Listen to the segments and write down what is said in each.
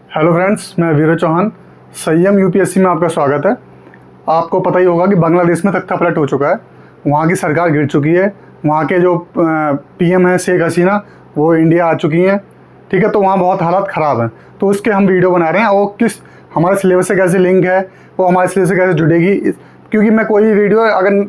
Hello friends, मैं वीर चौहान। संयम UPSC में आपका स्वागत है। आपको पता ही होगा कि बांग्लादेश में तख्ता पलट हो चुका है। वहाँ की सरकार गिर चुकी है। वहाँ के जो पीएम है शेख हसीना, वो इंडिया आ चुकी हैं। ठीक है, तो वहाँ बहुत हालात ख़राब हैं। तो उसके हम वीडियो बना रहे हैं। वो किस हमारे सिलेबस से कैसे लिंक है, वो हमारे सिलेबस से कैसे जुड़ेगी, क्योंकि मैं कोई वीडियो अगर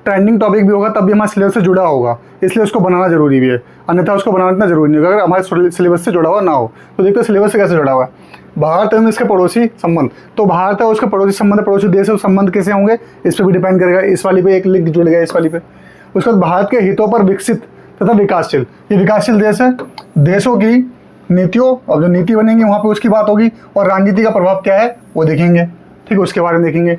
ट्रेंडिंग टॉपिक भी होगा तब भी हमारे सिलेबस से जुड़ा होगा, इसलिए उसको बनाना ज़रूरी भी है। अन्यथा उसको बनाना इतना ज़रूरी नहीं होगा अगर हमारे सिलेबस से जुड़ा हुआ ना हो। तो देखते हैं सिलेबस से कैसे जुड़ा हुआ है। भारत एवं इसके पड़ोसी संबंध, तो भारत है उसके पड़ोसी संबंध, पड़ोसी देश है, संबंध कैसे होंगे इस पर भी डिपेंड करेगा। इस वाली पे एक लिंक जुड़ गया, इस वाली पे। उसके बाद भारत के हितों पर विकसित तथा विकासशील, ये विकासशील देश है। देशों की नीतियों, और जो नीति बनेंगी वहाँ पे उसकी बात होगी, और राजनीति का प्रभाव क्या है वो देखेंगे। ठीक है, उसके बारे में देखेंगे।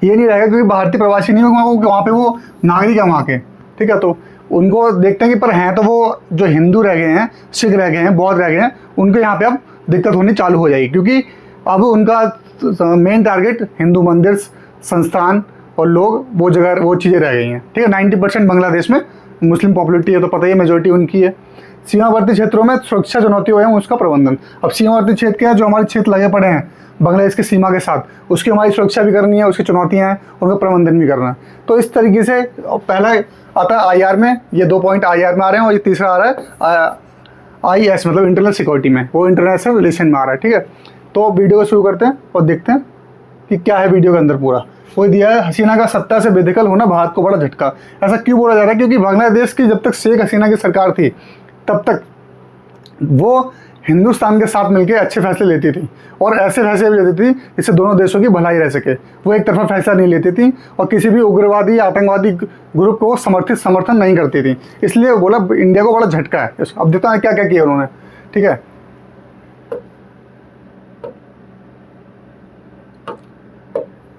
ये नहीं रहेगा क्योंकि भारतीय प्रवासी नहीं होंगे वहाँ पे, वो नागरिक है वहाँ के। ठीक है, तो उनको देखते हैं कि पर हैं तो वो जो हिंदू रह गए हैं, सिख रह गए हैं, बौद्ध रह गए हैं, उनको यहाँ पे अब दिक्कत होनी चालू हो जाएगी, क्योंकि अब उनका मेन टारगेट हिंदू मंदिर, संस्थान और लोग, वो जगह, वो चीज़ें रह गई हैं। ठीक है, 90% बांग्लादेश में मुस्लिम पॉपुलेरिटी है, तो पता ही है मेजोरिटी उनकी है। सीमावर्ती क्षेत्रों में सुरक्षा चुनौतियों है उसका प्रबंधन। अब सीमावर्ती क्षेत्र क्या है, जो हमारे क्षेत्र लगे पड़े हैं बांग्लादेश की सीमा के साथ, उसकी हमारी सुरक्षा भी करनी है, उसकी चुनौतियां हैं, उनका प्रबंधन भी करना है। तो इस तरीके से पहला आता है आईआर में, ये 2 पॉइंट आईआर में आ रहे हैं, और ये तीसरा आ रहा है आईएस मतलब इंटरनल सिक्योरिटी में, वो इंटरनेशनल रिलेशन में आ रहा है। ठीक है, तो वीडियो को शुरू करते हैं और देखते हैं कि क्या है वीडियो के अंदर पूरा। वो दिया है, हसीना का सत्ता से बेदखल होना भारत को बड़ा झटका। ऐसा क्यों बोला जा रहा है? क्योंकि बांग्लादेश की जब तक शेख हसीना की सरकार थी तब तक वो हिंदुस्तान के साथ मिलकर अच्छे फैसले लेती थी, और ऐसे फैसले भी लेती थी जिससे दोनों देशों की भलाई रह सके। वो एक तरफा फैसला नहीं लेती थी और किसी भी उग्रवादी आतंकवादी ग्रुप को समर्थन नहीं करती थी। इसलिए बोला इंडिया को बड़ा झटका है। अब देखते हैं क्या क्या किया उन्होंने। ठीक है,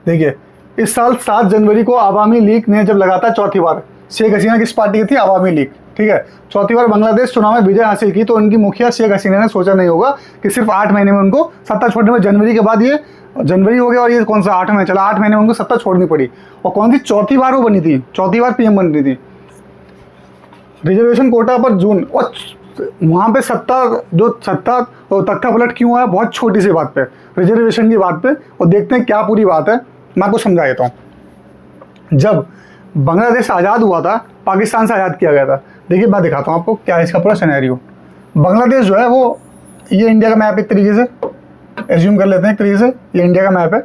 देखिए इस साल 7 जनवरी को अवामी लीग ने जब लगातार चौथी बार, शेख हसीना किस पार्टी की थी? अवामी लीग। ठीक है, चौथी बार बांग्लादेश चुनाव में विजय हासिल की, तो उनकी मुखिया शेख हसीना ने सोचा नहीं होगा कि सिर्फ 8 महीने में उनको सत्ता छोड़ने में, जनवरी के बाद ये जनवरी हो गया और ये कौन सा 8 महीने चला, 8 महीने में उनको सत्ता छोड़नी पड़ी। और कौन सी चौथी बार वो बनी थी, चौथी बार पीएम बन रही थी। रिजर्वेशन कोटा पर जून, और वहाँ पे सत्ता और तख्ता पलट क्यों आया? बहुत छोटी सी बात पे, रिजर्वेशन की बात पे। और देखते हैं क्या पूरी बात है, मैं आपको समझा देता हूँ। जब बांग्लादेश आज़ाद हुआ था, पाकिस्तान से आज़ाद किया गया था। देखिए मैं दिखाता हूँ आपको क्या है इसका पूरा सिनेरियो। बांग्लादेश जो है वो, ये इंडिया का मैप एक तरीके से एज्यूम कर लेते हैं, एक तरीके से ये इंडिया का मैप है,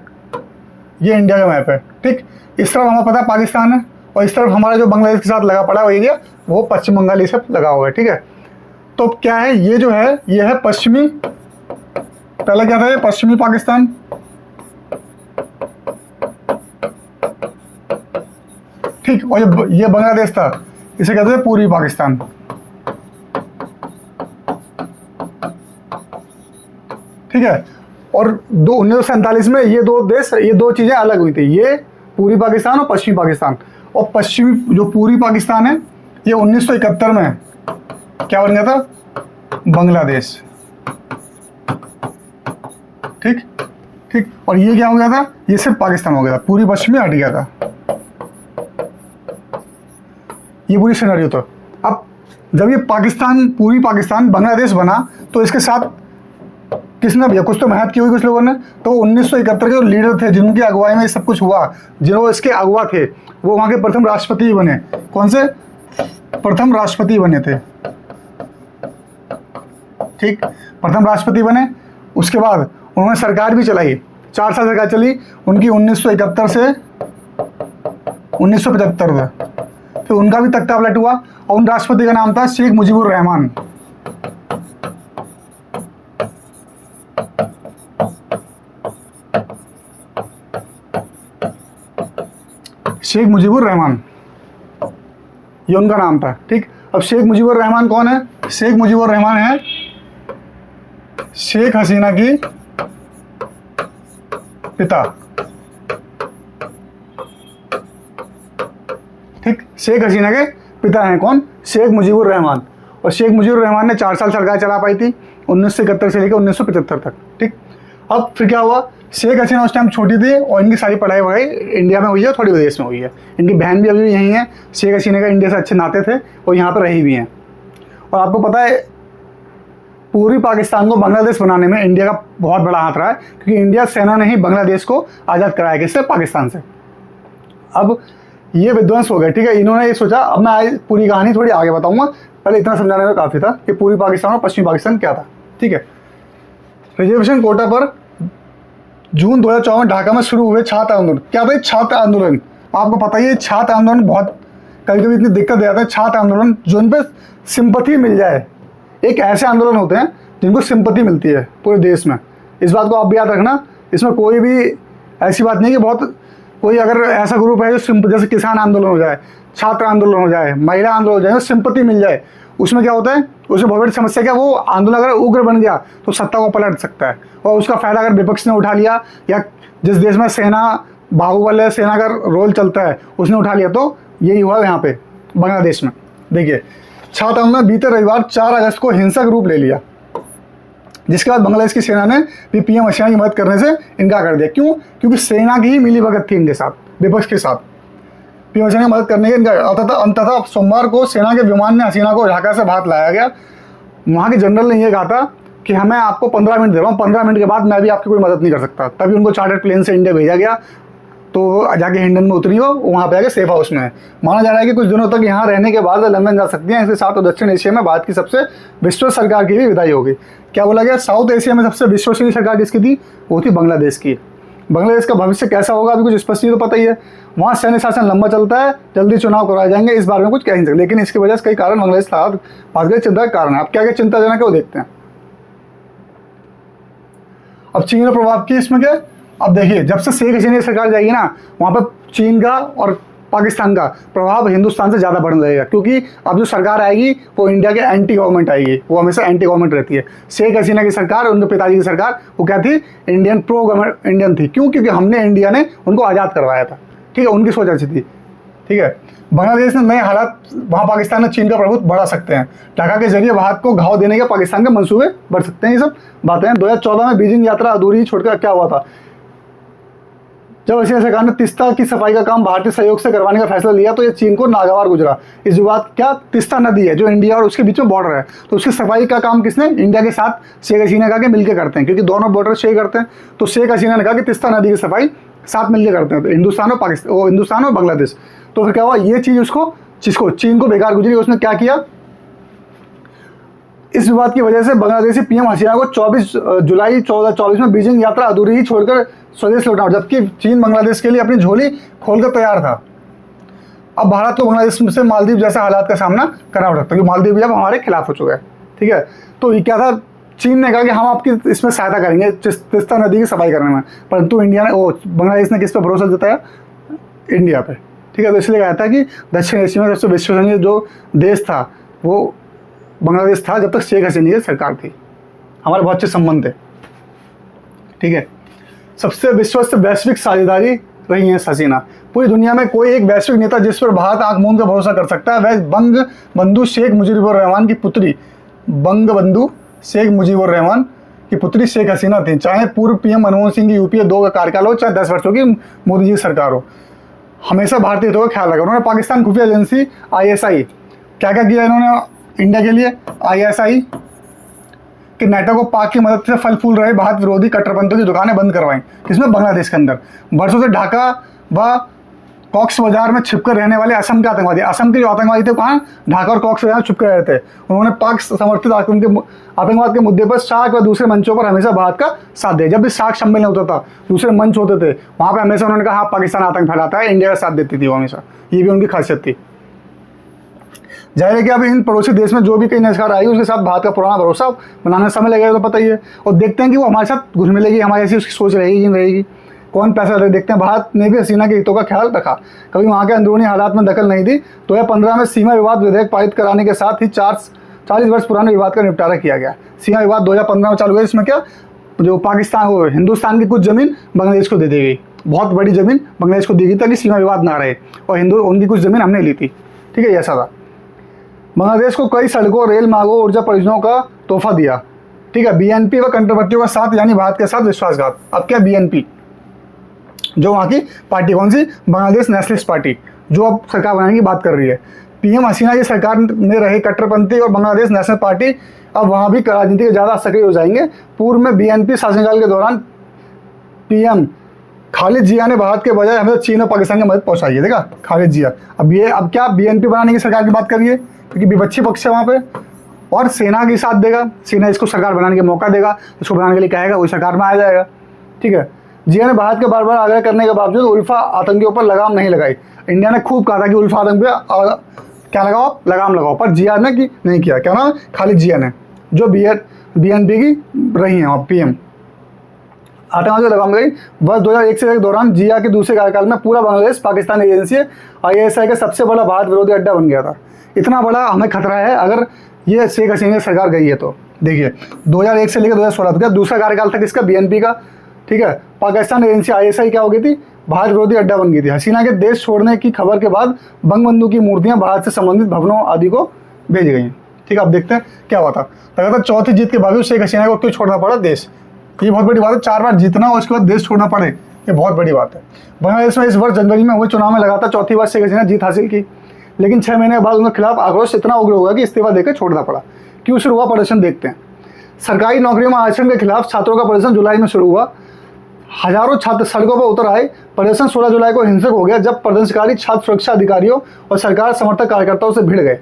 ये इंडिया का मैप है। ठीक, इस तरफ हमें पता है पाकिस्तान है, और इस तरफ हमारा जो बांग्लादेश के साथ लगा पड़ा है वो एरिया, वो पश्चिम बंगाल ये सब लगा हुआ है। ठीक है, तो क्या है, ये जो है ये है पश्चिमी, पहला क्या था, ये पश्चिमी पाकिस्तान। ठीक, और ये बांग्लादेश था, इसे कहते हैं पूर्वी पाकिस्तान। ठीक है, और 1947 में ये दो देश, ये दो चीजें अलग हुई थी, ये पूर्वी पाकिस्तान और पश्चिमी पाकिस्तान। और पश्चिमी जो पूर्वी पाकिस्तान है, ये 1971 में क्या बन गया था? बांग्लादेश। ठीक ठीक, और ये क्या हो गया था? ये सिर्फ पाकिस्तान हो गया था, पूर्वी पश्चिमी हट गया था। ये पूरी सिनेरियो था। अब जब ये पाकिस्तान, पूरी पाकिस्तान बांग्लादेश बना, तो इसके साथ किसने भैया कुछ तो मेहनत की हुई कुछ लोगों ने। तो 1971 के जो लीडर थे जिनकी अगुवाई में ये सब कुछ हुआ, जिन्होंने इसके अगुवा थे, वो वहाँ के प्रथम राष्ट्रपति बने। कौन से? प्रथम राष्ट्रपति बने थे। ठीक, प्रथम राष्ट्रपति बने। उसके बाद उन्होंने सरकार भी चलाई, 4 साल सरकार चली उनकी, 1971 से 1975 तक। फिर उनका भी तख्ता पलट हुआ, और उन राष्ट्रपति का नाम था शेख मुजीबुर रहमान। शेख मुजीबुर रहमान, ये उनका नाम था। ठीक, अब शेख मुजीबुर रहमान कौन है? शेख मुजीबुर रहमान है शेख हसीना की पिता। ठीक, शेख हसीना के पिता हैं कौन? शेख मुजीबुर रहमान। और शेख मुजीबुर रहमान ने 4 साल सरकार चला पाई थी, 1971 से लेकर 1975 तक। ठीक, अब फिर क्या हुआ? शेख हसीना उस टाइम छोटी थी, और इनकी सारी पढ़ाई वढ़ाई इंडिया में हुई है, थोड़ी विदेश में हुई है। इनकी बहन भी अभी भी यहीं है। शेख हसीना का इंडिया से अच्छे नाते थे, और यहाँ पर रही भी हैं। और आपको पता है पूर्वी पाकिस्तान को बांग्लादेश बनाने में इंडिया का बहुत बड़ा हाथ रहा है, क्योंकि इंडिया सेना ने ही बांग्लादेश को आज़ाद कराया, किससे? पाकिस्तान से। अब ये विध्वंस हो गए, ठीक है। इन्होंने ये सोचा, अब मैं आज पूरी कहानी थोड़ी आगे बताऊंगा, पहले इतना समझाने में काफ़ी था कि पूर्वी पाकिस्तान और पश्चिमी पाकिस्तान क्या था, ठीक है। रिजर्वेशन कोटा पर जून 2014 में ढाका में शुरू हुए छात्र आंदोलन। क्या था छात्र आंदोलन? आपको पता ही है छात्र आंदोलन बहुत कभी कभी इतनी दिक्कत दे जाता है। छात्र आंदोलन जो उन पर सिंपथी मिल जाए, एक ऐसे आंदोलन होते हैं जिनको सिंपथी मिलती है पूरे देश में। इस बात को आप भी याद रखना, इसमें कोई भी ऐसी बात नहीं कि बहुत कोई अगर ऐसा ग्रुप है जो जैसे किसान आंदोलन हो जाए, छात्र आंदोलन हो जाए, महिला आंदोलन हो जाए, सिंपथी मिल जाए, उसमें क्या होता है, उसमें बहुत बड़ी समस्या क्या, वो आंदोलन अगर उग्र बन गया तो सत्ता को पलट सकता है, और उसका फायदा अगर विपक्ष ने उठा लिया, या जिस देश में सेना बाहुबल है, सेना का रोल चलता है, उसने उठा लिया, तो यही हुआ यहाँ पे बांग्लादेश में। देखिए, छात्र आंदोलन बीते रविवार 4 अगस्त को हिंसक रूप ले लिया, जिसके बाद बांग्लादेश की सेना ने भी पीएम हसीना की मदद करने से इनकार कर दिया। क्यों? क्योंकि सेना की ही मिलीभगत थी इनके साथ, विपक्ष के साथ। पीएम हसीना की मदद करने के इनकार। अंततः सोमवार को सेना के विमान ने हसीना को ढाका से बाहर लाया गया। वहाँ के जनरल ने यह कहा था कि हमें आपको 15 मिनट दे रहा हूँ, 15 मिनट के बाद मैं भी आपकी कोई मदद नहीं कर सकता। तभी उनको चार्टर्ड प्लेन से इंडिया भेजा गया, तो जाके हिंडन में उतरी हो, वहाँ पे आके सेफ हाउस में है। माना जा रहा है कि कुछ दिनों तक यहाँ रहने के बाद लंदन जा सकती हैं। इसके साथ दक्षिण एशिया में भारत की सबसे विश्वसनीय सरकार की भी विदाई होगी। क्या बोला गया? साउथ एशिया में सबसे विश्वसनीय सरकार किसकी थी? वो थी बांग्लादेश की। बांग्लादेश का भविष्य कैसा होगा अभी कुछ स्पष्ट नहीं तो पता ही है। वहाँ सैन्य शासन लंबा चलता है, जल्दी चुनाव करवाए जाएंगे, इस बारे में कुछ कह नहीं सकते। लेकिन इसकी वजह से कई कारण बांग्लादेश भारत के चिंता का कारण है। अब क्या क्या चिंताजनक है वो देखते हैं। अब चीन का प्रभाव की इसमें क्या? अब देखिए, जब से शेख हसीना की सरकार जाएगी ना, वहाँ पर चीन का और पाकिस्तान का प्रभाव हिंदुस्तान से ज़्यादा बढ़ने लगेगा, क्योंकि अब जो सरकार आएगी वो इंडिया के एंटी गवर्नमेंट आएगी। वो हमेशा एंटी गवर्नमेंट रहती है। शेख हसीना की सरकार, उनके पिताजी की सरकार, वो क्या थी? इंडियन प्रो गवर्नमेंट इंडियन थी। क्यों? क्योंकि हमने इंडिया ने उनको आज़ाद करवाया था, ठीक है। उनकी सोच अच्छी थी, ठीक है। बांग्लादेश में नए हालात, वहाँ पाकिस्तान और चीन का प्रभुत्व बढ़ा सकते हैं। ढाका के जरिए भारत को घाव देने के पाकिस्तान के मंसूबे बढ़ सकते हैं। ये सब बातें हैं। 2014 में बीजिंग यात्रा अधूरी छोड़कर क्या हुआ था? जब हसीना सरकार ने तीस्ता की सफाई का काम भारतीय सहयोग से करवाने का फैसला लिया, तो ये चीन को नागवार गुजरा। इस जो बात क्या, तीस्ता नदी है जो इंडिया और उसके बीच में बॉर्डर है, तो उसकी सफाई का काम किसने? इंडिया के साथ शेख हसीना का के मिलकर करते हैं, क्योंकि दोनों बॉर्डर शेयर करते हैं। तो शेख हसीना ने कहा कि तीस्ता नदी की सफाई साथ मिलकर करते हैं, तो हिंदुस्तान और पाकिस्तान, वो हिंदुस्तान और बांग्लादेश। तो फिर क्या हुआ? ये चीज़ जिसको चीन को बेकार गुजरी, उसने क्या किया? इस विवाद की वजह से बांग्लादेशी पीएम हसीना को 24 जुलाई 2024 में बीजिंग यात्रा अधूरी ही छोड़कर स्वदेश लौटा, जबकि चीन बांग्लादेश के लिए अपनी झोली खोलकर तैयार था। अब भारत को बांग्लादेश से मालदीव जैसे हालात का सामना करना पड़ सकता है, क्योंकि मालदीव अब हमारे खिलाफ हो चुका है, ठीक है। तो ये क्या था? चीन ने कहा कि हम आपकी इसमें सहायता करेंगे तीस्ता नदी की सफाई करने में, परंतु बांग्लादेश ने किस पर भरोसा जताया? इंडिया पे, ठीक है। तो इसलिए कहा था कि दक्षिण एशिया में सबसे विश्वसनीय जो देश था वो बांग्लादेश था, जब तक शेख हसीना की सरकार थी। हमारे बहुत अच्छे संबंध थे, ठीक है। सबसे विश्वस्त वैश्विक साझेदारी रही है हसीना। पूरी दुनिया में कोई एक वैश्विक नेता जिस पर भारत आंख मूंद कर भरोसा कर सकता है, वह बंगबंधु शेख मुजीबुर रहमान की पुत्री, बंगबंधु शेख मुजीबुर रहमान की पुत्री शेख हसीना थी। चाहे पूर्व पीएम मनमोहन सिंह की यूपीए 2 का कार्यकाल हो, चाहे 10 वर्षों की मोदी जी की सरकार हो, हमेशा भारतीय हितों का ख्याल रखा। उन्होंने पाकिस्तान खुफिया एजेंसी ISI क्या क्या किया इन्होंने इंडिया के लिए? ISI कि नेटो को पाक की मदद से फल फूल रहे भारत विरोधी कट्टरपंथियों की दुकानें बंद करवाएं, इसमें बांग्लादेश के अंदर। वर्षों से ढाका व कॉक्स बाजार में छिपकर रहने वाले असम के आतंकवादी, असम के जो आतंकवादी थे वहाँ ढाका और कॉक्स बाजार में छिपकर रहते थे। उन्होंने पाक समर्थित आतंकवाद के मुद्दे पर सार्क व दूसरे मंचों पर हमेशा भारत का साथ दिया। जब भी सार्क सम्मेलन होता था, दूसरे मंच होते थे, वहाँ पर हमेशा उन्होंने कहा हाँ पाकिस्तान आतंक फैलाता है, इंडिया का साथ देती थी वो हमेशा। ये भी उनकी खासियत थी। जाहिर है कि अब इन पड़ोसी देश में जो भी कई नजर आई, उसके साथ भारत का पुराना भरोसा बनाने समय लगेगा, तो पता ही है। और देखते हैं कि वो हमारे साथ घुल मिलेगी, हमारी ऐसी उसकी सोच रहेगी कि नहीं रहेगी, कौन पैसा दे। देखते हैं। भारत ने भी हसीना के हितों का ख्याल रखा, कभी वहाँ के अंदरूनी हालात में दखल नहीं दी। 2015 में सीमा विवाद विधेयक पारित कराने के साथ ही 40 वर्ष पुराने विवाद का निपटारा किया गया। सीमा विवाद 2015 में चालू हुआ। इसमें क्या, जो पाकिस्तान हो, हिंदुस्तान की कुछ ज़मीन बांग्लादेश को दे दी गई, बहुत बड़ी ज़मीन बांग्लादेश को दी गई ताकि सीमा विवाद ना रहे, और उनकी कुछ ज़मीन हमने ली थी, ठीक है। ऐसा था। बांग्लादेश को कई सड़कों, रेल मार्गों, ऊर्जा परियोजनाओं का तोहफा दिया, ठीक है। BNP व कंट्रोवर्टियों का साथ, यानी भारत के साथ विश्वासघात। अब क्या BNP, जो वहाँ की पार्टी कौन सी? बांग्लादेश नेशनलिस्ट पार्टी, जो अब सरकार बनाने की बात कर रही है। पीएम हसीना की सरकार में रहे कट्टरपंथी और बांग्लादेश नेशनल पार्टी अब वहाँ भी राजनीति के ज़्यादा सक्रिय हो जाएंगे। पूर्व में बीएनपी शासनकाल के दौरान पीएम खालिद जिया ने भारत के बजाय हमें चीन और पाकिस्तान की मदद पहुंचाई है। देखा खालिद जिया, अब क्या बीएनपी बनाने की सरकार की बात करिए, क्योंकि विपक्षी पक्ष है वहाँ पे, और सेना के साथ देगा, सेना इसको सरकार बनाने का मौका देगा, इसको बनाने के लिए कहेगा, वही सरकार में आ जाएगा। ठीक है, जिया ने भारत के बार बार आग्रह करने के बावजूद उल्फा आतंकियों पर लगाम नहीं लगाई। इंडिया ने खूब कहा था कि उल्फा आतंक पे क्या लगाओ, लगाम लगाओ, पर जिया ने कि नहीं किया। क्या ना, खालिद जिया ने, जो बीएनपी की रही हैं पीएम, आतंकवाद से लगाम गई। वर्ष 2001 से के दौरान जिया के दूसरे कार्यकाल में पूरा बांग्लादेश पाकिस्तान एजेंसी ISI का सबसे बड़ा भारत विरोधी अड्डा बन गया था। इतना बड़ा हमें खतरा है अगर ये शेख हसीना की सरकार गई है तो। देखिए 2001 से लेकर 2016 तक दूसरा कार्यकाल था किसका, बीएनपी का। ठीक है, पाकिस्तान एजेंसी ISI क्या हो गई थी, भारत विरोधी अड्डा बन गई थी। हसीना के देश छोड़ने की खबर के बाद बंगबंधु की मूर्तियां भारत से संबंधित भवनों आदि को भेज गई। ठीक है, अब देखते हैं क्या हुआ था। लगातार चौथी जीत के बावजूद शेख हसीना को क्यों छोड़ना पड़ा देश, ये बहुत बड़ी बात है। 4 बार जीतना और उसके बाद देश छोड़ना पड़े, ये बहुत बड़ी बात है। बांग्लादेश में इस वर्ष जनवरी में हुए चुनाव में लगातार चौथी बार शेख हसीना जीत हासिल की, लेकिन 6 महीने के बाद उनके खिलाफ आक्रोश इतना उग्र होगा कि इस्तीफा देकर छोड़ना पड़ा। क्यों शुरू हुआ प्रदर्शन, देखते हैं। सरकारी नौकरियों में आरक्षण के खिलाफ छात्रों का प्रदर्शन जुलाई में शुरू हुआ। हजारों छात्र सड़कों पर उतर आए। प्रदर्शन 16 जुलाई को हिंसक हो गया जब प्रदर्शनकारी छात्र सुरक्षा अधिकारियों और सरकार समर्थक कार्यकर्ताओं से भिड़ गए।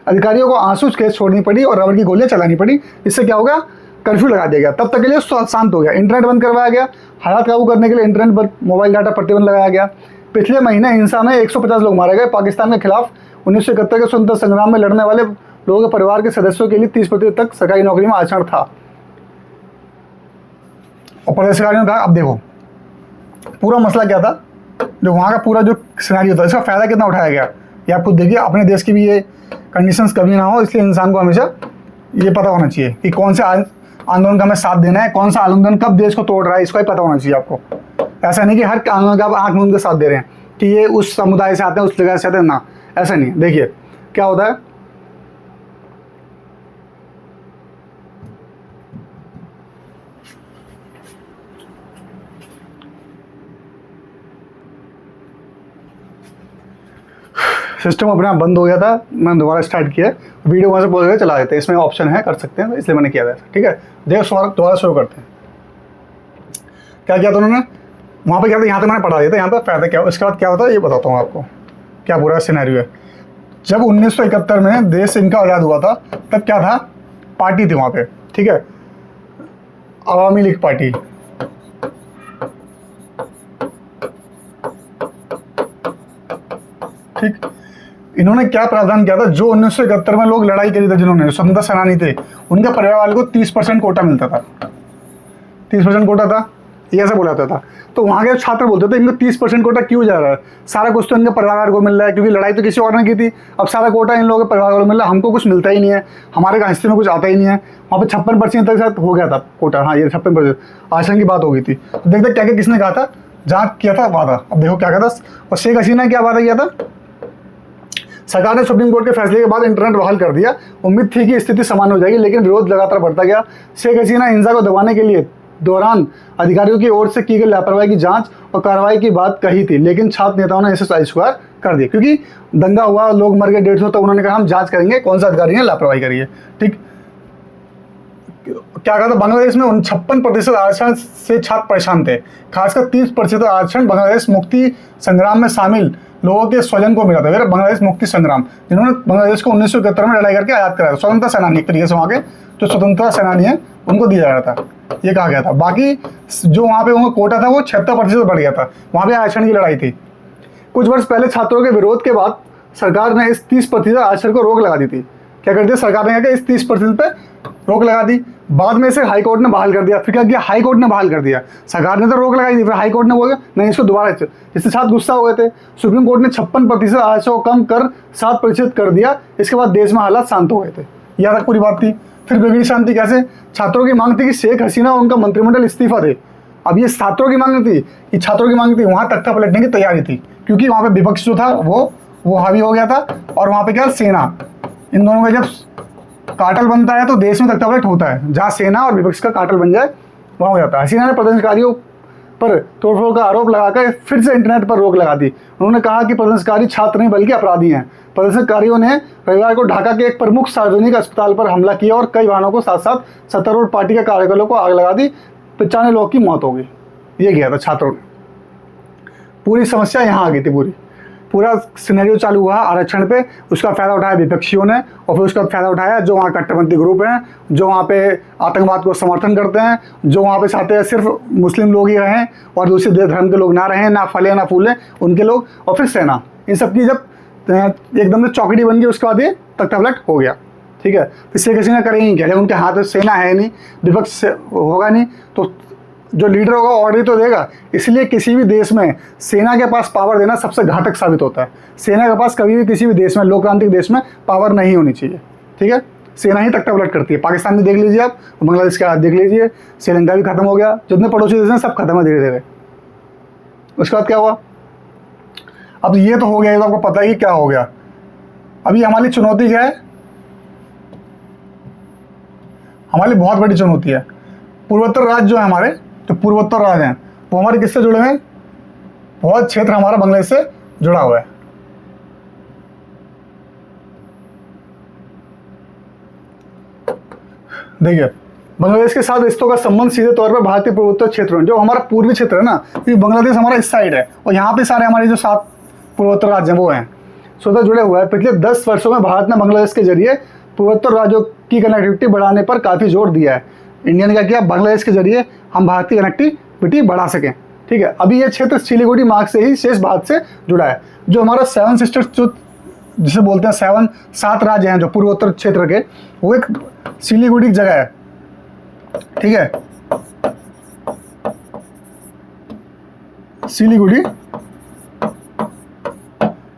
अधिकारियों को आंसू गैस छोड़नी पड़ी और रबड़ की गोलियां चलानी पड़ी। इससे क्या हो गया, कर्फ्यू लगा दिया गया। तब तक के लिए शांत हो गया। इंटरनेट बंद करवाया गया। हालात काबू करने के लिए इंटरनेट पर मोबाइल डाटा प्रतिबंध लगाया गया। पिछले महीने हिंसा में 150 लोग मारे गए। पाकिस्तान के खिलाफ 1971 के स्वतंत्रता संग्राम में लड़ने वाले लोगों के परिवार के सदस्यों के लिए 30% तक सरकारी नौकरी में आरक्षण था। और प्रदर्शनकारियों ने कहा, अब देखो पूरा मसला क्या था, जो वहाँ का पूरा जो सिनेरियो था, इसका फ़ायदा कितना उठाया गया ये आप खुद देखिए। अपने देश की भी ये कंडीशंस कभी ना हो, इसलिए इंसान को हमेशा ये पता होना चाहिए कि कौन से आंदोलन का हमें साथ देना है, कौन सा आंदोलन कब देश को तोड़ रहा है, इसका ही पता होना चाहिए आपको। ऐसा नहीं कि हर आंदोलन का आप आँख मूंद के साथ दे रहे हैं कि ये उस समुदाय से आते हैं, उस जगह से आते हैं, ना, ऐसा नहीं। देखिए क्या होता है, सिस्टम अपने आप बंद हो गया था, मैंने दोबारा स्टार्ट किया। वीडियो वहाँ से बोल के चला देते हैं, इसमें ऑप्शन है, कर सकते हैं, इसलिए मैंने किया था। ठीक है, देखो दोबारा शुरू करते हैं। क्या किया था उन्होंने वहाँ पे, क्या था, यहाँ तक मैंने पढ़ा दिया था, यहाँ पर फायदा क्या, इसके बाद क्या होता है ये बताता हूँ आपको क्या पूरा सिनेरियो है। जब 1971 में देश इनका आज़ाद हुआ था, तब क्या था, पार्टी थी वहाँ पे। ठीक है, अवामी लीग पार्टी। ठीक, इन्होंने क्या प्रावधान किया था, जो 1971 में लोग लड़ाई करी थी, जिन्होंने स्वतंत्रता सेनानी थे, उनके परिवार वाले को 30% कोटा मिलता था। 30% कोटा था, ये ऐसा बोला जाता था। तो वहाँ के छात्र बोलते थे इनको 30% कोटा क्यों जा रहा है, सारा कुछ तो इनके परिवार वालों को मिल रहा है, क्योंकि लड़ाई तो किसी और ने की थी, अब सारा कोटा इन लोगों के परिवार वालों को मिल रहा है, हमको कुछ मिलता ही नहीं है, हमारे हिस्से में कुछ आता ही नहीं है। वहाँ पर 56% तक शायद हो गया था कोटा, हाँ ये 56% आरक्षण की बात हो गई थी। तो देखते क्या क्या किसने कहा था, जहाँ किया था वादा। अब देखो क्या कहा था, और शेख हसीना ने क्या वादा किया था। सरकार ने सुप्रीम कोर्ट के फैसले के बाद इंटरनेट बहाल कर दिया। उम्मीद थी कि स्थिति सामान्य हो जाएगी, लेकिन विरोध लगातार बढ़ता गया। शेख हसीना हिंसा को दबाने के लिए दौरान अधिकारियों की ओर से की गई लापरवाही की जांच और कार्रवाई की बात कही थी, लेकिन छात्र नेताओं ने इसे स्वीकार कर दिया, क्योंकि दंगा हुआ, लोग मर गए 150, तो उन्होंने कहा हम जांच करेंगे कौन सा अधिकारी ने लापरवाही करी है। ठीक, क्या कहा था, बांग्लादेश में 56% आरक्षण से छात्र परेशान थे, खासकर 30% आरक्षण बांग्लादेश मुक्ति संग्राम में शामिल लोगों के स्वजन को मिला था। फिर बांग्लादेश मुक्ति संग्राम, जिन्होंने बांग्लादेश को 1971 में लड़ाई करके आजाद कराया था, स्वतंत्रता सेनानी एक तरीके से, वहाँ के जो स्वतंत्रता सेनानी है उनको दिया जा रहा था, ये कहा गया था। बाकी जो वहाँ पे उनका कोटा था वो 76% बढ़ गया था, वहाँ पे आरक्षण की लड़ाई थी। कुछ वर्ष पहले छात्रों के विरोध के बाद सरकार ने इस 30% आरक्षण को रोक लगा दी थी। क्या कर दिया सरकार ने, क्या इस 30% पे रोक लगा दी। बाद में इसे हाई कोर्ट ने बहाल कर दिया। फिर क्या किया, हाई कोर्ट ने बहाल कर दिया। सरकार ने तो रोक लगाई थी, फिर हाई कोर्ट ने बोला नहीं इसको दोबारा, इससे छात्र गुस्सा हो गए थे। सुप्रीम कोर्ट ने 56% आरक्षण को कम कर 7% कर दिया। इसके बाद देश में हालात शांत हो गए थे, यहाँ तक पूरी बात थी। फिर बिगड़ी शांति कैसे, छात्रों की मांग थी कि शेख हसीना और उनका मंत्रिमंडल इस्तीफा दे। अब ये छात्रों की मांग थी, ये छात्रों की मांग थी, वहाँ तख्ता पलटने की तैयारी थी, क्योंकि वहाँ पे विपक्ष जो था वो हावी हो गया था, और वहाँ पे क्या सेना, इन दोनों का जब काटल बनता है तो देश में तख्ता पलट होता है। जहाँ सेना और विपक्ष का काटल बन जाए वहाँ हो जाता है। हसीना ने प्रदर्शनकारियों पर तोड़फोड़ का आरोप लगाकर फिर से इंटरनेट पर रोक लगा दी। उन्होंने कहा कि प्रदर्शनकारी छात्र नहीं बल्कि अपराधी हैं। प्रदर्शनकारियों ने रविवार को ढाका के एक प्रमुख सार्वजनिक अस्पताल पर हमला किया और कई वाहनों को साथ साथ सत्तारूढ़ पार्टी के कार्यकर्ताओं को आग लगा दी। 95 लोगों की मौत हो गई। ये किया था छात्रों ने। पूरी समस्या यहाँ आ गई थी। पूरा सिनेरियो चालू हुआ आरक्षण पे, उसका फ़ायदा उठाया विपक्षियों ने और फिर उसका फ़ायदा उठाया जो वहाँ कट्टरपंथी ग्रुप हैं, जो वहाँ पे आतंकवाद को समर्थन करते हैं, जो वहाँ पे चाहते हैं सिर्फ मुस्लिम लोग ही रहें और दूसरे धर्म के लोग ना रहें, ना फले ना फूलें उनके लोग, और फिर सेना। इन सब की जब एकदम से चौकड़ी बन गई, उसके बाद ये तख्तापलट हो गया। ठीक है, फिर शेख हसीना करेंगे क्या जब उनके हाथ में सेना है नहीं, विपक्ष होगा नहीं, तो जो लीडर होगा ऑर्डर तो देगा। इसलिए किसी भी देश में सेना के पास पावर देना सबसे घातक साबित होता है। सेना के पास कभी भी किसी भी देश में, लोकतांत्रिक देश में, पावर नहीं होनी चाहिए। ठीक है, सेना ही तख्तापलट करती है। पाकिस्तान में देख लीजिए आप, बांग्लादेश के हाथ देख लीजिए, श्रीलंका भी खत्म हो गया, जितने पड़ोसी देश हैं सब खत्म है धीरे धीरे। उसके बाद क्या हुआ? अब ये तो हो गया, ये तो आपको पता है कि क्या हो गया। अभी हमारी चुनौती क्या है? हमारी बहुत बड़ी चुनौती है पूर्वोत्तर राज्य जो है हमारे, जो पूर्वोत्तर राज्य हैं वो हमारे किससे जुड़े हैं? बहुत क्षेत्र हमारा बांग्लादेश से जुड़ा हुआ है। देखिए, बांग्लादेश के साथ रिश्तों का संबंध सीधे तौर पर भारतीय पूर्वोत्तर क्षेत्र में, जो हमारा पूर्वी क्षेत्र है ना, क्योंकि बांग्लादेश हमारा इस साइड है और यहाँ पे सारे हमारे जो 7 पूर्वोत्तर राज्य हैं वो हैं, स्वतः जुड़े हुए हैं। पिछले 10 वर्षों में भारत ने बांग्लादेश के जरिए पूर्वोत्तर राज्यों की कनेक्टिविटी बढ़ाने पर काफ़ी जोर दिया है। इंडिया ने क्या किया? बांग्लादेश के जरिए हम भारत की कनेक्टिविटी बढ़ा सकें। ठीक है, अभी ये क्षेत्र सिलीगुड़ी मार्ग से ही शेष भारत से जुड़ा है। जो हमारा 7 सिस्टर्स, जो जिसे बोलते हैं 7 राज्य हैं जो पूर्वोत्तर क्षेत्र के, वो एक सिलीगुड़ी जगह है। ठीक है, सिलीगुड़ी,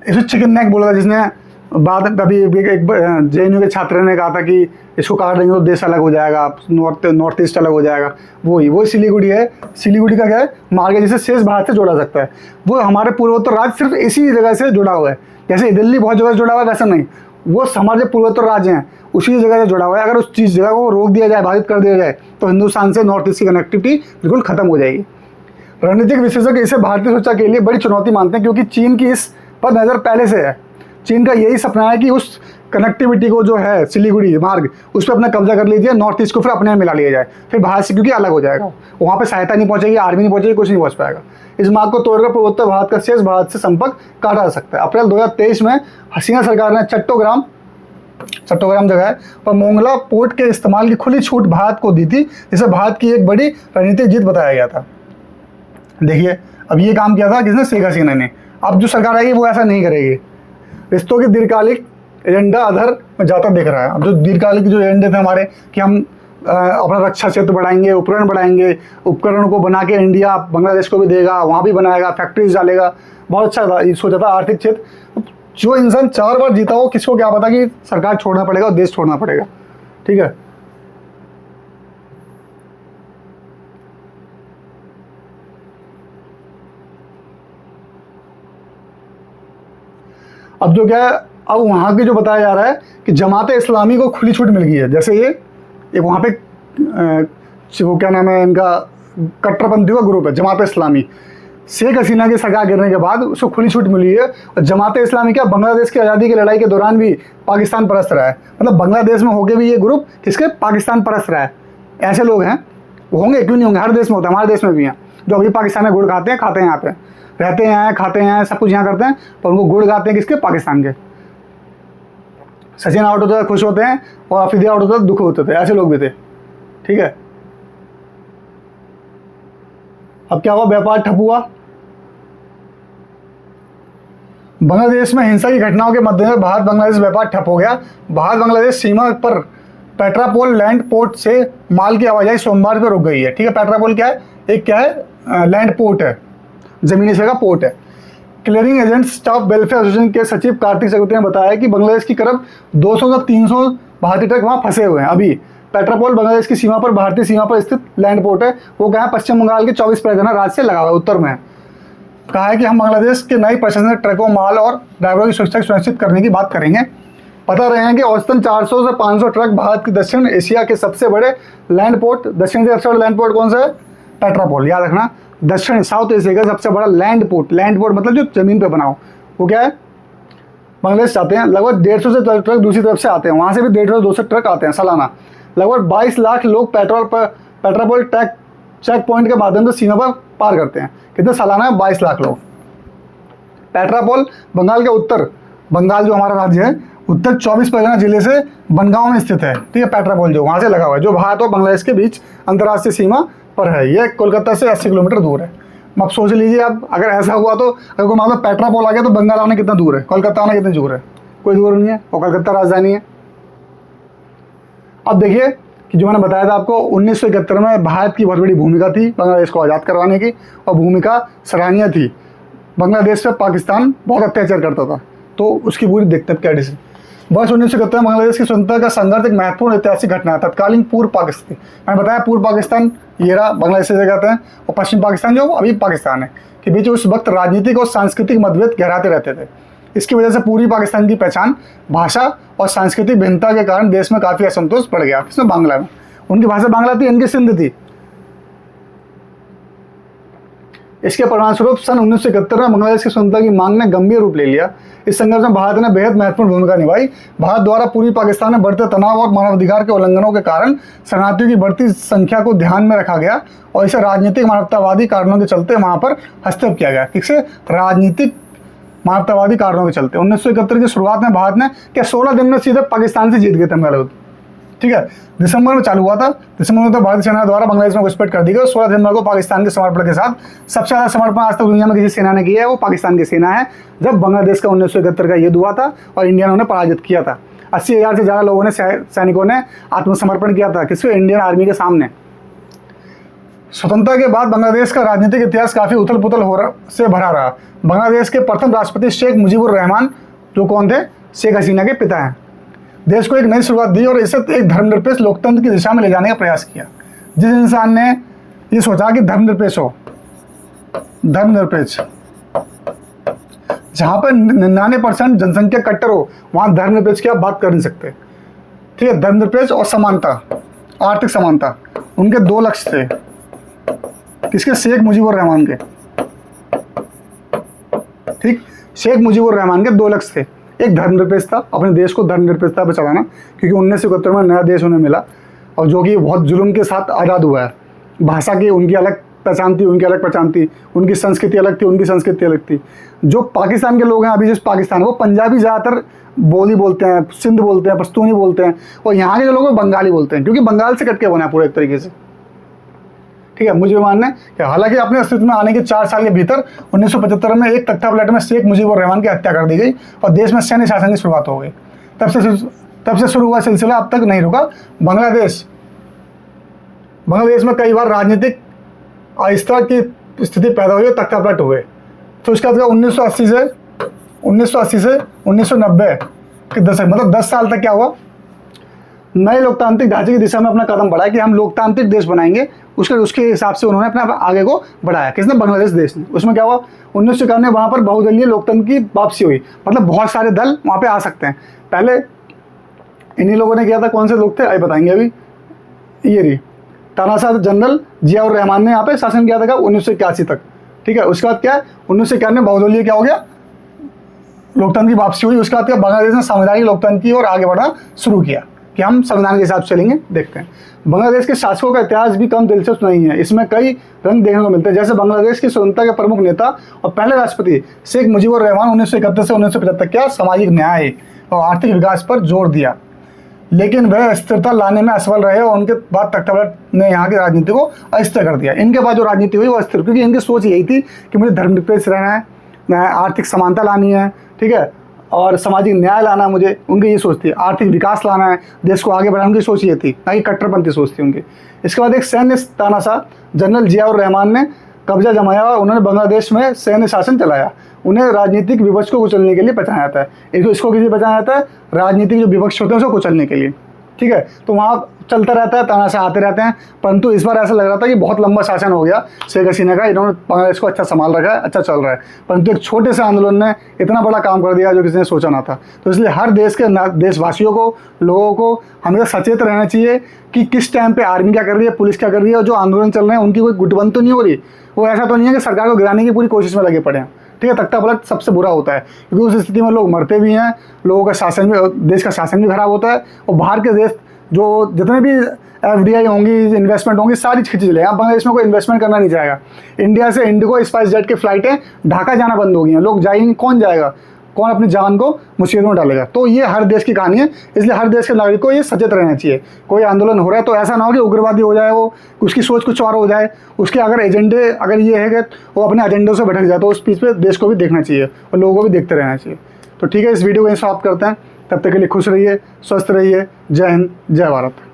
इसे चिकन नेक बोला था, जिसने बाद कभी एक JNU के छात्र ने कहा था कि इसको काट देंगे तो देश अलग हो जाएगा, नॉर्थ ईस्ट अलग हो जाएगा। वो सिलीगुड़ी है। सिलीगुड़ी का क्या है? मार्ग है जिसे शेष भारत से जोड़ा सकता है। वो हमारे पूर्वोत्तर राज्य सिर्फ इसी जगह से जुड़ा हुआ है। जैसे दिल्ली बहुत जगह से जुड़ा हुआ है वैसा नहीं, वो हमारे पूर्वोत्तर राज्य हैं उसी जगह से जुड़ा हुआ है। अगर उस चीज़ जगह को रोक दिया जाए, बाधित कर दिया जाए, तो हिंदुस्तान से नॉर्थ ईस्ट की कनेक्टिविटी बिल्कुल खत्म हो जाएगी। रणनीतिक विशेषज्ञ इसे भारतीय सुरक्षा के लिए बड़ी चुनौती मानते हैं, क्योंकि चीन की इस पर नज़र पहले से है। चीन का यही सपना है कि उस कनेक्टिविटी को जो है सिलीगुड़ी मार्ग, उस पर अपना कब्जा कर लीजिए, नॉर्थ ईस्ट को फिर अपने में मिला लिया जाए, फिर भारत से क्योंकि अलग हो जाएगा, वहाँ पे सहायता नहीं पहुँचेगी, आर्मी नहीं पहुँचेगी, कुछ नहीं पहुँच पाएगा। इस मार्ग को तोड़कर पूर्वोत्तर भारत का शेष भारत से संपर्क काटा जा सकता है। अप्रैल 2023 में हसीना सरकार ने चट्टोग्राम जगह है पर मोंगला पोर्ट के इस्तेमाल की खुली छूट भारत को दी थी, जिसे भारत की एक बड़ी रणनीतिक जीत बताया गया था। देखिए, अब ये काम किया था किसने? शेख हसीना ने। अब जो सरकार आएगी वो ऐसा नहीं करेगी। रिश्तों की दीर्घकालिक एजेंडा अधर में जाता दिख रहा है। अब जो दीर्घकालिक जो एजेंडे थे हमारे कि हम अपना रक्षा क्षेत्र बढ़ाएंगे, उपकरण बढ़ाएंगे, उपकरणों को बना के इंडिया बांग्लादेश को भी देगा, वहाँ भी बनाएगा, फैक्ट्रीज डालेगा, बहुत अच्छा था, सोचा था आर्थिक क्षेत्र। जो इंसान 4 बार जीता हो, किसको क्या पता कि सरकार छोड़ना पड़ेगा और देश छोड़ना पड़ेगा। ठीक है, अब जो क्या है, अब वहाँ के जो बताया जा रहा है कि जमात इस्लामी को खुली छूट मिल गई है। जैसे ये वहाँ पे वो क्या नाम है इनका, कट्टरपंथी का ग्रुप है जमात इस्लामी। शेख हसीना की सरकार गिरने के बाद उसको खुली छूट मिली है। और जमात इस्लामी क्या बांग्लादेश की आज़ादी की लड़ाई के दौरान भी पाकिस्तान परस्त रहा है। मतलब बांग्लादेश में होके भी ये ग्रुप किसके? पाकिस्तान परस्त रहा है। ऐसे लोग हैं, वो होंगे, क्यों नहीं होंगे, हर देश में होता है, हमारे देश में भी हैं जो अभी पाकिस्तान में गुड़ खाते हैं यहाँ पे रहते हैं, खाते हैं, सब कुछ यहाँ करते हैं, पर उनको गुड़ गाते हैं किसके? पाकिस्तान के। सचिन आउट होता है खुश होते हैं और अफरीदी आउट होता है दुख होते थे, ऐसे लोग भी थे। ठीक है, अब क्या हुआ? व्यापार ठप हुआ। बांग्लादेश में हिंसा की घटनाओं के मद्देनजर भारत बांग्लादेश व्यापार ठप हो गया। भारत बांग्लादेश सीमा पर पेट्रापोल लैंड पोर्ट से माल की आवाजाही सोमवार को रुक गई है। ठीक है, पेट्रापोल क्या है? एक क्या है? लैंड पोर्ट है, जमीनी से का पोर्ट है। Clearing agent staff welfare association के सचिव कार्तिक चक्रवर्ती ने बताया कि बांग्लादेश की करीब 200 से 300 भारतीय ट्रक वहाँ फंसे हुए हैं। अभी पेट्रापोल बांग्लादेश की सीमा पर, भारतीय सीमा पर स्थित लैंड पोर्ट है। वो क्या है? पश्चिम बंगाल के 24 परगना राज्य से लगा हुआ है, उत्तर में है। कहा है कि हम बांग्लादेश के नई प्रशासन ट्रकों, माल और ड्राइवरों की सुरक्षा सुनिश्चित करने की बात करेंगे। पता रहे हैं कि औसतन 400 से 500 ट्रक भारत के दक्षिण एशिया के सबसे बड़े लैंड पोर्ट, दक्षिण से सबसे बड़ा लैंड पोर्ट कौन सा है? पेट्रापोल, याद रखना। दक्षिण साउथ एशिया का सबसे बड़ा लैंड पोर्ट मतलब जो ज़मीन पे बना हो, वो क्या है, बांग्लादेश जाते हैं। लगभग 150 से ट्रक दूसरी तरफ से आते हैं, वहाँ से भी 150-200 ट्रक आते हैं सालाना। लगभग 22 लाख लोग पेट्रोल चेक पॉइंट के माध्यम से सीमा पर पार करते हैं। कितने सालाना है? 22 लाख लोग। पेट्रापोल बंगाल के उत्तर, बंगाल जो हमारा राज्य है, उत्तर 24 परगना जिले से बनगांव में स्थित है। ठीक है, पेट्रापोल जो वहाँ से लगा हुआ है, जो भारत और बांग्लादेश के बीच अंतर्राष्ट्रीय सीमा पर है। ये कोलकाता से 80 किलोमीटर दूर है। अब सोच लीजिए, अब अगर ऐसा हुआ तो अगर कोई मान लो पेट्रापोल आ गया तो बंगाल आना कितना दूर है, कोलकाता आना कितनी दूर है? कोई दूर नहीं है, और कोलकाता राजधानी है। अब देखिए कि जो मैंने बताया था आपको, 1971 में भारत की बहुत बड़ी भूमिका थी बांग्लादेश को आज़ाद करवाने की, और भूमिका सराहनीय थी। बांग्लादेश पे पाकिस्तान बहुत अत्याचार करता था, तो उसकी पूरी देखते हैं क्या डिसीजन। वर्ष 1971 में बांग्लादेश की स्वतंत्रता का संघर्ष एक महत्वपूर्ण ऐतिहासिक घटना है। तत्कालीन पूर्व पाकिस्तान, मैंने बताया पूर्व पाकिस्तान ये रहा, बांग्लादेश से कहते हैं, और पश्चिम पाकिस्तान जो अभी पाकिस्तान है के बीच उस वक्त राजनीतिक और सांस्कृतिक मतभेद गहराते रहते थे। इसकी वजह से पूर्वी पाकिस्तान की पहचान, भाषा और सांस्कृतिक भिन्नता के कारण देश में काफ़ी असंतोष बढ़ गया। इसमें बांग्ला में उनकी भाषा बांग्ला थी, इनकी सिंध थी। इसके परिणामस्वरूप सन 1971 में बांग्लादेश की स्वतंत्रता की मांग ने गंभीर रूप ले लिया। इस संघर्ष में भारत ने बेहद महत्वपूर्ण भूमिका निभाई। भारत द्वारा पूर्वी पाकिस्तान में बढ़ते तनाव और मानवाधिकार के उल्लंघनों के कारण शरणार्थियों की बढ़ती संख्या को ध्यान में रखा गया और इसे राजनीतिक मानवतावादी कारणों के चलते वहाँ पर हस्तक्षेप किया गया। किससे? राजनीतिक मानवतावादी कारणों के चलते। 1971 की शुरुआत में भारत ने क्या 16 दिन में सीधे पाकिस्तान से जीत गए थे बांग्लादेश। ठीक है, दिसंबर में चालू हुआ था। दिसंबर में तो भारतीय सेना द्वारा बांग्लादेश में घुसपैठ कर दी गई। 16 दिसंबर को पाकिस्तान के समर्पण के साथ, सबसे ज़्यादा समर्पण आज तक दुनिया में किसी सेना ने किया है, वो पाकिस्तान की सेना है। जब बांग्लादेश का 1971 का युद्ध हुआ था और इंडिया ने उन्हें पराजित किया था, 80,000 से ज़्यादा लोगों ने, सैनिकों ने आत्मसमर्पण किया था किसको? इंडियन आर्मी के सामने। स्वतंत्रता के बाद बांग्लादेश का राजनीतिक इतिहास काफ़ी उथल पुथल से भरा रहा। बांग्लादेश के प्रथम राष्ट्रपति शेख मुजीबुर रहमान, जो कौन थे? शेख हसीना के पिता हैं, देश को एक नई शुरुआत दी और इसे एक धर्मनिरपेक्ष लोकतंत्र की दिशा में ले जाने का प्रयास किया। जिस इंसान ने ये सोचा कि धर्मनिरपेक्ष हो, धर्मनिरपेक्ष, जहाँ पर 99% जनसंख्या कट्टर हो, वहाँ धर्मनिरपेक्ष की आप बात कर नहीं सकते। ठीक है, धर्मनिरपेक्ष और समानता, आर्थिक समानता, उनके दो लक्ष्य थे। किसके? शेख मुजीबुर रहमान के। ठीक, शेख मुजीबुर रहमान के दो लक्ष्य थे। एक धर्मनिरपेक्षता, अपने देश को धर्मनिरपेक्षता पर चलाना, क्योंकि 1971 में नया देश उन्हें मिला और जो कि बहुत जुल्म के साथ आज़ाद हुआ है। भाषा की उनकी अलग पहचान थी, उनकी अलग पहचान थी, उनकी संस्कृति अलग थी, उनकी संस्कृति अलग थी। जो पाकिस्तान के लोग हैं अभी, जिस पाकिस्तान, वो पंजाबी ज़्यादातर बोली बोलते हैं, सिंध बोलते हैं, पश्तूनी बोलते हैं, और यहाँ के जो लोग हैं बंगाली बोलते हैं, क्योंकि बंगाल से कट के बना है पूरे एक तरीके से। ठीक है, मुझे मानना है, हालांकि अपने अस्तित्व में आने के 4 साल के भीतर 1975 में एक तख्तापलट में शेख मुजीबुर रहमान की हत्या कर दी गई और देश में सैन्य शासन की शुरुआत हो गई। तब से शुरू हुआ सिलसिला अब तक नहीं रुका। बांग्लादेश में कई बार राजनीतिक अस्थिरता की स्थिति पैदा हुई और तख्तापलट हुए। तो उसके बाद 1980 से 1990 के दशक, मतलब 10 साल तक क्या हुआ? नए लोकतांत्रिक ढांचे की दिशा में अपना कदम बढ़ाया कि हम लोकतांत्रिक देश बनाएंगे। उसके हिसाब से उन्होंने अपना आगे को बढ़ाया। किसने? बांग्लादेश देश ने। उसमें क्या हुआ? 1951 में वहाँ पर बहुदलीय लोकतंत्र की वापसी हुई, मतलब बहुत सारे दल वहाँ पे आ सकते हैं। पहले इन्हीं लोगों ने किया था। कौन से लोग थे आइए बताएंगे अभी। ये रही तानाशाह जनरल जियाउर रहमान ने यहाँ पे शासन किया था 1981 तक। ठीक है, उसके बाद क्या है? 1991 में बहुदलीय क्या हो गया? लोकतंत्र की वापसी हुई। उसके बाद क्या? बांग्लादेश ने संवैधानिक लोकतंत्र की ओर आगे बढ़ना शुरू किया कि हम संविधान के हिसाब से चलेंगे। देखते हैं, बांग्लादेश के शासकों का इतिहास भी कम दिलचस्प नहीं है। इसमें कई रंग देखने को मिलते हैं। जैसे बांग्लादेश की स्वतंत्रता के प्रमुख नेता और पहले राष्ट्रपति शेख मुजीबुर रहमान 1971 से 1975 क्या सामाजिक न्याय और आर्थिक विकास पर जोर दिया, लेकिन वह स्थिरता लाने में असफल रहे और उनके बाद तख्तापलट ने यहाँ की राजनीति को अस्थिर कर दिया। इनके बाद जो राजनीति हुई वो अस्थिर, क्योंकि इनकी सोच यही थी कि मुझे धर्मनिरपेक्ष रहना है, आर्थिक समानता लानी है, ठीक है, और सामाजिक न्याय लाना है। मुझे उनकी ये सोच थी, आर्थिक विकास लाना है, देश को आगे बढ़ाने की सोच ये थी, ना कि कट्टरपंथी सोच थी उनकी। इसके बाद एक सैन्य तानाशाह जनरल जियाउर रहमान ने कब्जा जमाया और उन्होंने बांग्लादेश में सैन्य शासन चलाया। उन्हें राजनीतिक विपक्ष को कुचलने के लिए पहचाना जाता है। इसको किसी पहचाना जाता है? राजनीतिक जो विपक्ष होते हैं उसको कुचलने के लिए। ठीक है। तो वहाँ चलता रहता है, तमाशा आते रहते हैं, परंतु इस बार ऐसा लग रहा था कि बहुत लंबा शासन हो गया शेख हसीना का, इन्होंने बांग्लादेश को अच्छा संभाल रखा है, अच्छा चल रहा है, परंतु एक छोटे से आंदोलन ने इतना बड़ा काम कर दिया जो किसी ने सोचा ना था। तो इसलिए हर देश के देशवासियों को, लोगों को हमेशा सचेत रहना चाहिए कि किस टाइम पे आर्मी क्या कर रही है, पुलिस क्या कर रही है, और जो आंदोलन चल रहे हैं उनकी कोई गुटबंद तो नहीं हो रही। वो ऐसा तो नहीं है कि सरकार को गिराने की पूरी कोशिश में लगे पड़े हैं, ठीक है। तख्ता पलट सबसे बुरा होता है, क्योंकि उस स्थिति में लोग मरते भी हैं, लोगों का शासन भी, देश का शासन भी खराब होता है, और बाहर के देश जो जितने भी FDI होंगी, इन्वेस्टमेंट होंगी, सारी खींच ले। अब बांग्लादेश में कोई इन्वेस्टमेंट करना नहीं चाहेगा। इंडिया से इंडिगो, स्पाइस जेट की फ्लाइटें ढाका जाना बंद हो गई हैं, लोग जाएंगे, कौन जाएगा, कौन अपनी जान को मुसीबत में डालेगा। तो ये हर देश की कहानी है, इसलिए हर देश के नागरिक को ये सचेत रहना चाहिए। कोई आंदोलन हो रहा है तो ऐसा ना हो कि उग्रवादी हो जाए, वो उसकी सोच कुछ और हो जाए, उसके अगर एजेंडे अगर ये है कि वो अपने एजेंडों से भटक जाए, तो उस बीच पे देश को भी देखना चाहिए और लोगों को भी देखते रहना चाहिए। तो ठीक है, इस वीडियो को यहीं समाप्त करते हैं। तब तक के लिए खुश रहिए, स्वस्थ रहिए। जय हिंद, जय भारत।